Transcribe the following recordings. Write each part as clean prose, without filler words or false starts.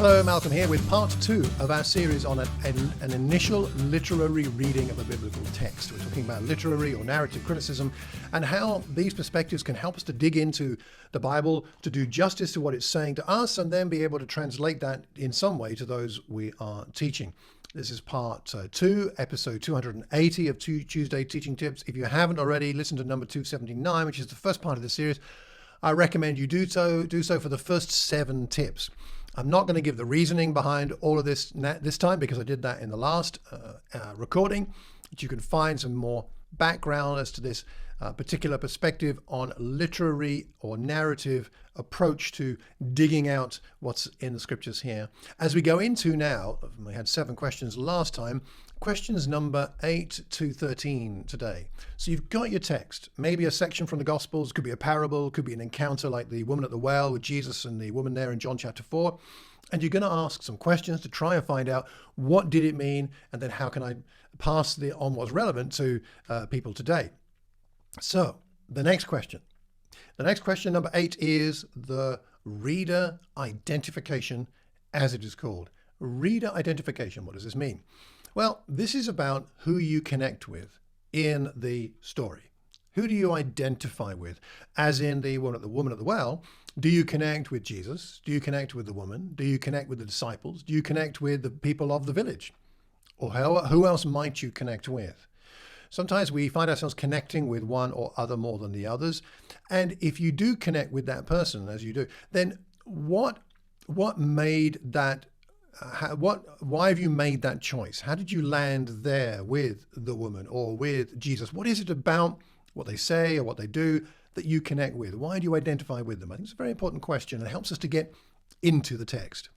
Hello, Malcolm here with part 2 of our series on an initial literary reading of a biblical text. We're talking about literary or narrative criticism and how these perspectives can help us to dig into the Bible, to do justice to what it's saying to us, and then be able to translate that in some way to those we are teaching. This is part 2, episode 280 of Tuesday Teaching Tips. If you haven't already, listen to number 279, which is the first part of the series. I recommend you do so for the first 7 tips. I'm not going to give the reasoning behind all of this time because I did that in the last recording, but you can find some more background as to this particular perspective on literary or narrative approach to digging out what's in the scriptures here. As we go into now, we had 7 questions last time, questions number 8 to 13 today. So you've got your text, maybe a section from the Gospels, could be a parable, could be an encounter like the woman at the well with Jesus and the woman there in John chapter 4. And you're going to ask some questions to try and find out what did it mean, and then how can I pass on what's relevant to people today. So the next question, number 8, is the reader identification, as it is called. Reader identification, what does this mean? Well, this is about who you connect with in the story. Who do you identify with? As in the woman at the well, do you connect with Jesus? Do you connect with the woman? Do you connect with the disciples? Do you connect with the people of the village? Or who else might you connect with? Sometimes we find ourselves connecting with one or other more than the others. And if you do connect with that person, as you do, then what made that? Why have you made that choice? How did you land there with the woman or with Jesus? What is it about what they say or what they do that you connect with? Why do you identify with them? I think it's a very important question, and it helps us to get into the text.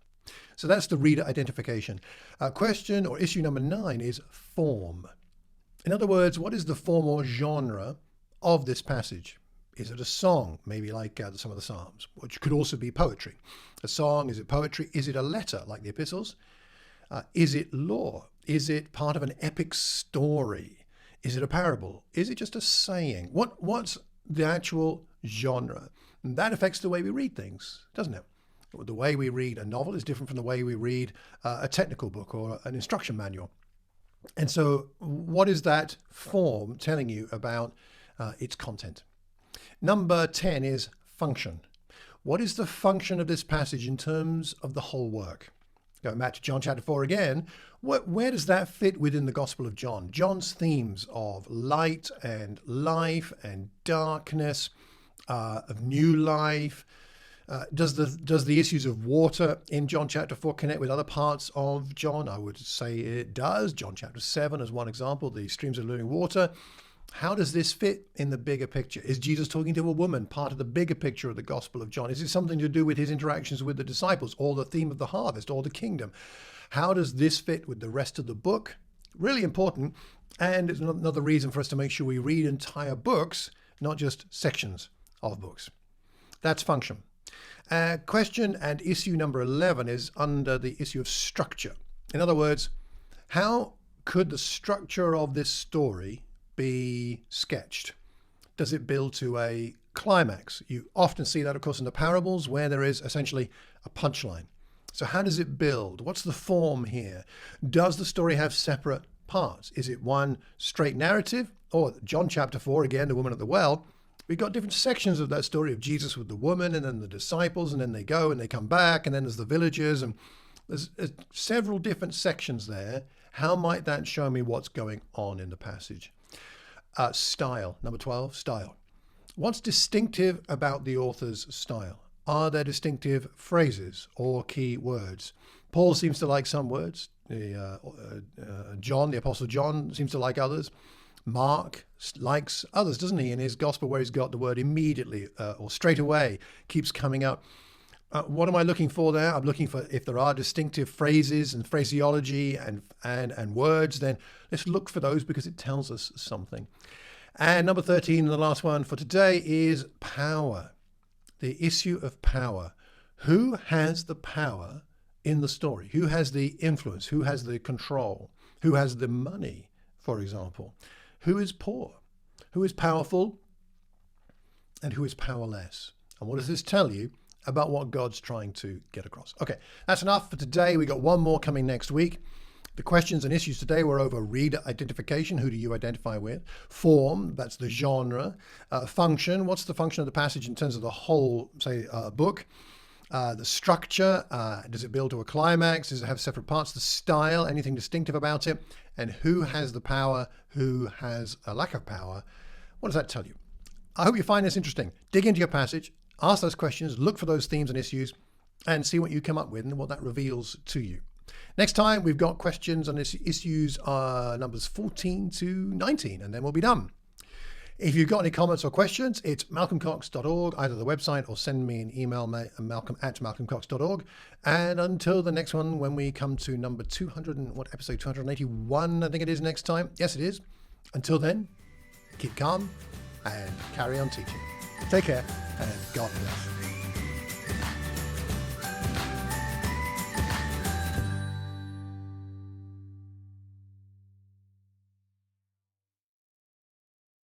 So that's the reader identification. Question or issue number 9 is form. In other words, what is the form or genre of this passage? Is it a song, maybe like some of the Psalms, which could also be poetry? A song, is it poetry? Is it a letter like the epistles? Is it law? Is it part of an epic story? Is it a parable? Is it just a saying? What's the actual genre? And that affects the way we read things, doesn't it? The way we read a novel is different from the way we read a technical book or an instruction manual. And so what is that form telling you about its content? Number 10 is function. What is the function of this passage in terms of the whole work? Going back to John chapter 4 again, where does that fit within the Gospel of John? John's themes of light and life and darkness, of new life. Does the issues of water in John chapter 4 connect with other parts of John? I would say it does. John chapter 7 as one example, the streams of living water. How does this fit in the bigger picture? Is Jesus talking to a woman part of the bigger picture of the Gospel of John? Is it something to do with his interactions with the disciples, or the theme of the harvest, or the kingdom? How does this fit with the rest of the book? Really important, and it's another reason for us to make sure we read entire books, not just sections of books. That's function. Question and issue number 11 is under the issue of structure. In other words, how could the structure of this story be sketched? Does it build to a climax? You often see that, of course, in the parables where there is essentially a punchline. So how does it build? What's the form here? Does the story have separate parts? Is it one straight narrative? Or John chapter 4, again, the woman at the well, we've got different sections of that story of Jesus with the woman and then the disciples, and then they go and they come back, and then there's the villagers, and there's several different sections there. How might that show me what's going on in the passage? Style, number 12, style. What's distinctive about the author's style? Are there distinctive phrases or key words? Paul seems to like some words. John, the Apostle John, seems to like others. Mark likes others, doesn't he? In his gospel, where he's got the word immediately or straight away keeps coming up. What am I looking for there? I'm looking for if there are distinctive phrases and phraseology and words, then let's look for those because it tells us something. And number 13, the last one for today, is power. The issue of power. Who has the power in the story? Who has the influence? Who has the control? Who has the money, for example? Who is poor? Who is powerful? And who is powerless? And what does this tell you about what God's trying to get across. Okay, that's enough for today. We got one more coming next week. The questions and issues today were over reader identification. Who do you identify with? Form, that's the genre. Function, what's the function of the passage in terms of the whole, say, book? The structure, does it build to a climax? Does it have separate parts? The style, anything distinctive about it? And who has the power? Who has a lack of power? What does that tell you? I hope you find this interesting. Dig into your passage, ask those questions, look for those themes and issues, and see what you come up with and what that reveals to you. Next time, we've got questions on issues numbers 14 to 19, and then we'll be done. If you've got any comments or questions, it's malcolmcox.org, either the website or send me an email, malcolm@malcolmcox.org. And until the next one, when we come to number 200, episode 281, I think it is next time. Yes, it is. Until then, keep calm and carry on teaching. Take care, and God bless.